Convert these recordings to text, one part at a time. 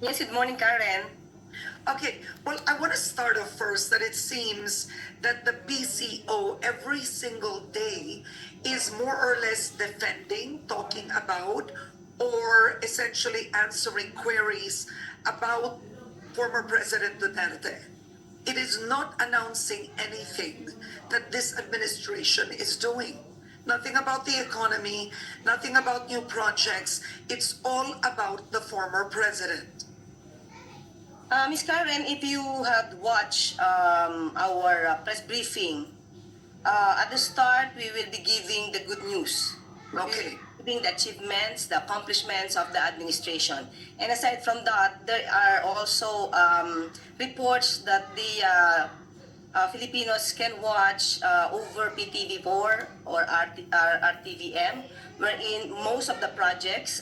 Yes, good morning, Karen. Okay, well, I want to start off first that it seems that the PCO every single day is more or less defending, talking about, or essentially answering queries about former President Duterte. It is not announcing anything that this administration is doing. Nothing about the economy, nothing about new projects. It's all about the former president. Miss Karen, if you have watched our press briefing, at the start, we will be giving the good news. Okay. Giving the achievements, the accomplishments of the administration. And aside from that, there are also reports that the Filipinos can watch over PTV4 or RTVM, wherein most of the projects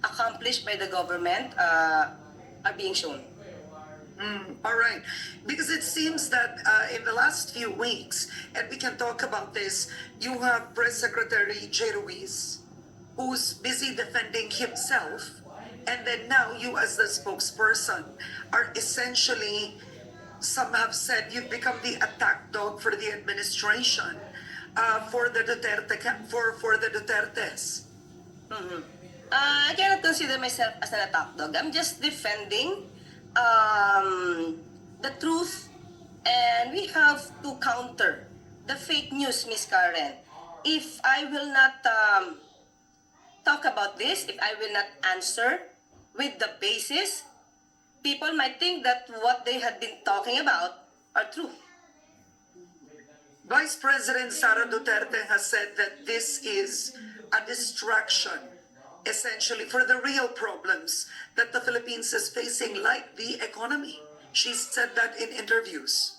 accomplished by the government are being shown. All right. Because it seems that in the last few weeks, and we can talk about this, you have Press Secretary J. Ruiz, who's busy defending himself. And then now you, as the spokesperson, are essentially, some have said, you've become the attack dog for the administration, for the for the Dutertes. I cannot consider myself as an attack dog. I'm just defending um, the truth, and we have to counter the fake news, Miss Karen. If I will not talk about this, if I will not answer with the basis, people might think that what they had been talking about are true. Vice President Sara Duterte has said that this is a distraction, essentially, for the real problems that the Philippines is facing, like the economy. She said that in interviews.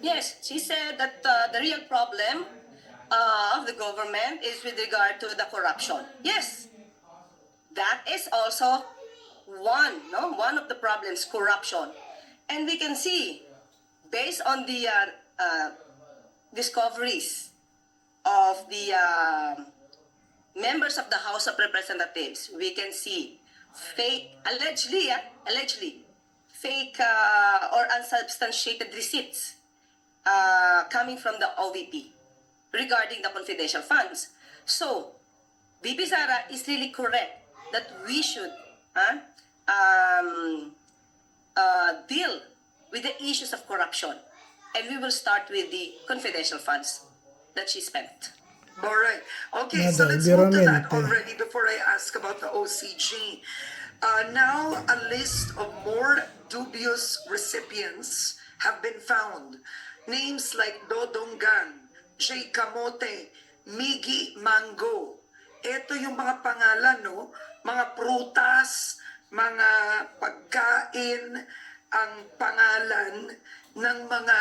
Yes, she said that the real problem of the government is with regard to the corruption. Yes, that is also one of the problems, corruption. And we can see, based on the discoveries of the members of the House of Representatives, we can see fake, allegedly, fake or unsubstantiated receipts coming from the OVP regarding the confidential funds. So, VP Sara is really correct that we should um, deal with the issues of corruption. And we will start with the confidential funds that she spent. All right. Okay, so let's move to that already before I ask about the OCG. Now, a list of more dubious recipients have been found. Names like Dodonggan, J. Kamote, Migi Mango. Ito yung mga pangalan, no? Mga prutas, mga pagkain, ang pangalan ng mga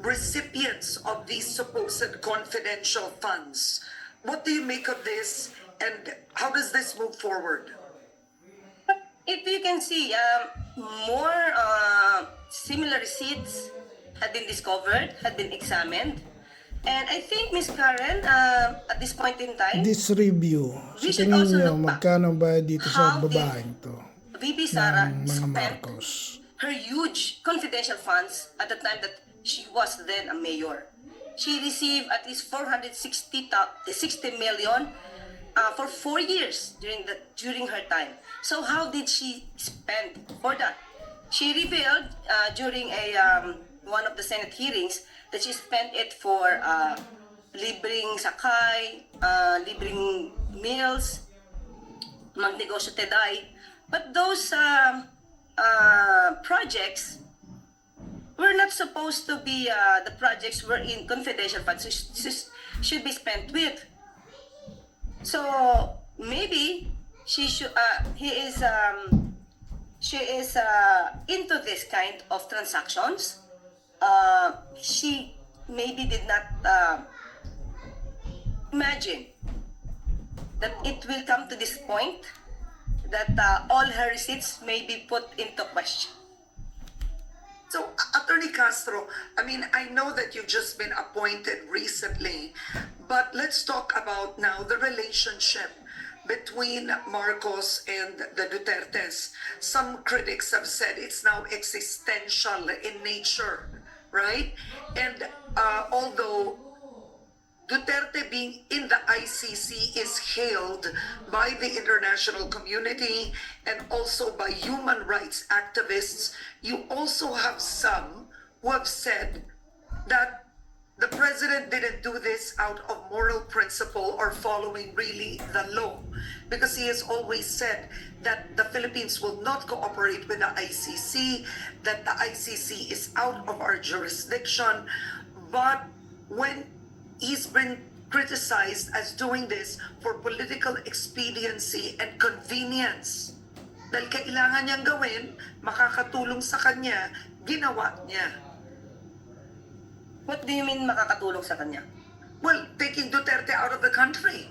recipients of these supposed confidential funds. What do you make of this, and how does this move forward? If you can see, more similar receipts had been discovered, had been examined. And I think, Miss Karen, at this point in time, This review, we sa should tingin also niyo, look back. magkano ba dito sa How did babaeng to VP ng Sara mga spent Marcos? her huge confidential funds at the time that she was then a mayor? She received at least 60 million for 4 years during her time. So how did she spend for that? She revealed during one of the Senate hearings that she spent it for libreng sakay, libreng meals, magnegosyo teday. But those projects were not supposed to be the projects were in confidential funds should be spent with. So maybe she is into this kind of transactions. She maybe did not imagine that it will come to this point that all her receipts may be put into question. So, Attorney Castro, I mean, I know that you've just been appointed recently, but let's talk about now the relationship between Marcos and the Dutertes. Some critics have said it's now existential in nature, right? And although Duterte being in the ICC is hailed by the international community and also by human rights activists, you also have some who have said that the president didn't do this out of moral principle or following really the law, because he has always said that the Philippines will not cooperate with the ICC, that the ICC is out of our jurisdiction. But when he's been criticized as doing this for political expediency and convenience, dahil kailangan niyang gawin, makakatulong sa kanya, ginawa niya. What do you mean makakatulong sa kanya? Well, taking Duterte out of the country.